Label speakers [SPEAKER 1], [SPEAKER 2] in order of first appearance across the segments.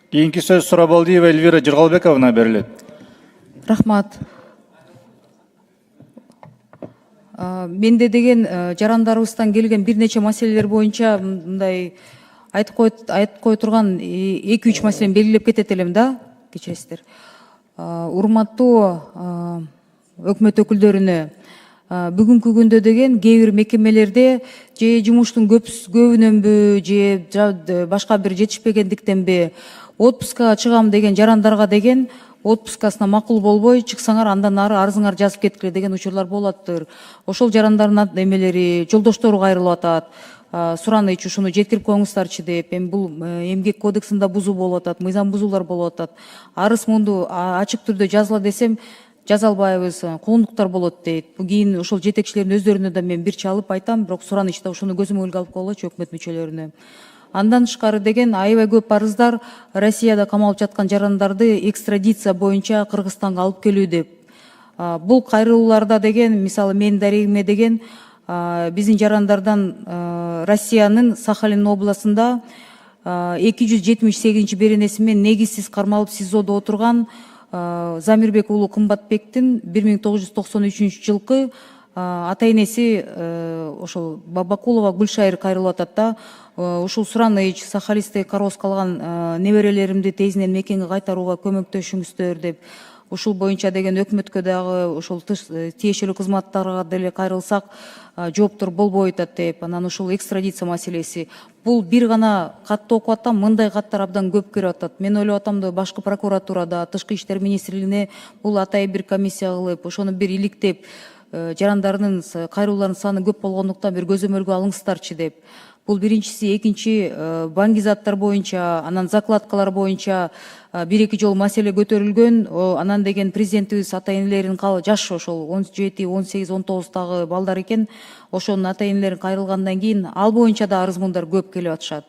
[SPEAKER 1] Кийинки сөз Сурабалдиева Эльвира Жыргалбековна берилет.
[SPEAKER 2] Рахмат. Менде деген жарандарыбыздан келген бир нече маселелер боюнча мындай айтып кое турган 2-3 маселени белгилеп кетет элем да, кечиресиздер. Урматтуу өкмөт өкүлдөрүнө бүгүнкү күндө деген кээ бир мекемелерде же жумуштун көбүнөнбү же башка бир жетишпегендиктенби отпускага чыгам деген жарандарга деген отпускасына макул болбой чыксаңар андан ары арызыңар жазып кеткиле деген учурлар болуптур. Ошол жарандардын эмелери, жолдоштору кайрылып атат. Сураныч ушуну жеткирип коюңуздарчы деп. Эми бул эмгек кодексинде бузуу болуп атат, мыйзам бузуулар болуп атат. Арыз мунду ачык түрдө жазыла десем, жаза албайбыз, куугунтуктар болот дейт. Кийин ошол жетекчилердин өздөрүнө да мен бир чалып айтам, бирок суранычта ушуну көзөмөлгө алып коелочу өкмөт мүчөлөрүнө. Андан тышкары деген аябай көп арыздар Россияда камалып жаткан жарандарды экстрадиция боюнча Кыргызстанга алып келүү деп. Бул кайрылууларда деген, мисалы менин дарегиме деген биздин жарандардан Россиянын Сахалин областында 278 беренеси менен негизсиз кармалып СИЗОдо отурган Замирбек уулу Кымбатбектин 1993 жылкы ата-энеси ошол Бабакулова Гүлшайыр кайрылып атат да. Ушул Сураныч, Сахалистый Короз калган неберелеримди тезинен мекенге кайтарууга көмөктөшүңүздөр деп. Ушул боюнча деген өкмөткө дагы ошол тиешелүү кызматтарга деле кайрылсак жооптор болбой атат деп. Анан ушул экстрадиция маселеси. Бул бир гана катты окуп атам, мындай каттар абдан көп келип атат. Мен ойлоп атам да башкы прокуратурада, Тышкы иштер министрлигине бул атайын бир комиссия кылып, ошону бир иликтеп, жарандардын кайрылууларынын саны көп болгондуктан бир көзөмөлгө алыңыздарчы деп. Бул биринчиси, экинчи баңгизаттар боюнча, анан закладкалар боюнча 1-2 жолу маселе көтөрүлгөн. Анан деген президентибиз ата-энелерин жаш ошол 17, 18, 19 балдар экен. Ошонун ата-энелерин кайрылгандан кийин ал боюнча да арыз мундар көп келип атышат.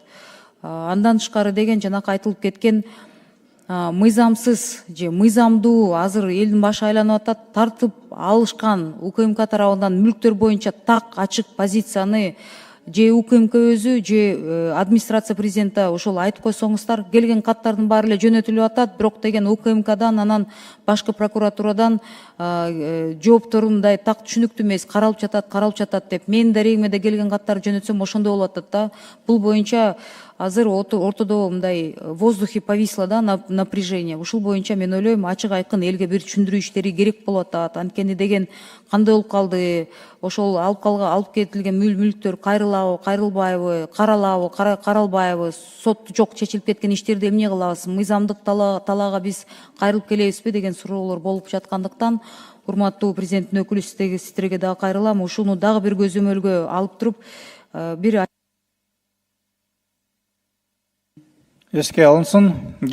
[SPEAKER 2] Андан тышкары деген жанакы айтылып кеткен мыйзамсыз же мыйзамдуу азыр элдин башы айланып атат, тартып алышкан УКМК тарабынан мүлктөр боюнча так ачык позицияны же УКМК өзү же администрация президента ошол айтып койсоңуздар, келген каттардын баары эле жөнөтүлүп атат, бирок деген УКМКдан анан башкы прокуратурадан жооптору мындай так түшүнүктүү эмес, каралып жатат деп. Менин дарегиме да келген каттарды жөнөтсөм ошондой болуп атат да. Бул боюнча азыр ортодо мындай в воздухе повисло да напряжение. Ушул боюнча мен ойлойм, ачык айкын элге бир түшүндүрүү иштери керек болуп атат. Анткени деген кандай болуп калды, ошол алып кетилген мүлктөр кайрылабы, кайрылбайбы, каралабы, каралбайбы, сот жок чечилип кеткен иштерди эмне кылабыз, мыйзамдык талаага биз кайрылып келебизби деген суроолор болуп жаткандыктан, урматтуу президенттин өкүлү сиздерге дагы кайрылам. Ушуну дагы бир көзөмөлгө алып туруп бир
[SPEAKER 1] эске алынсын.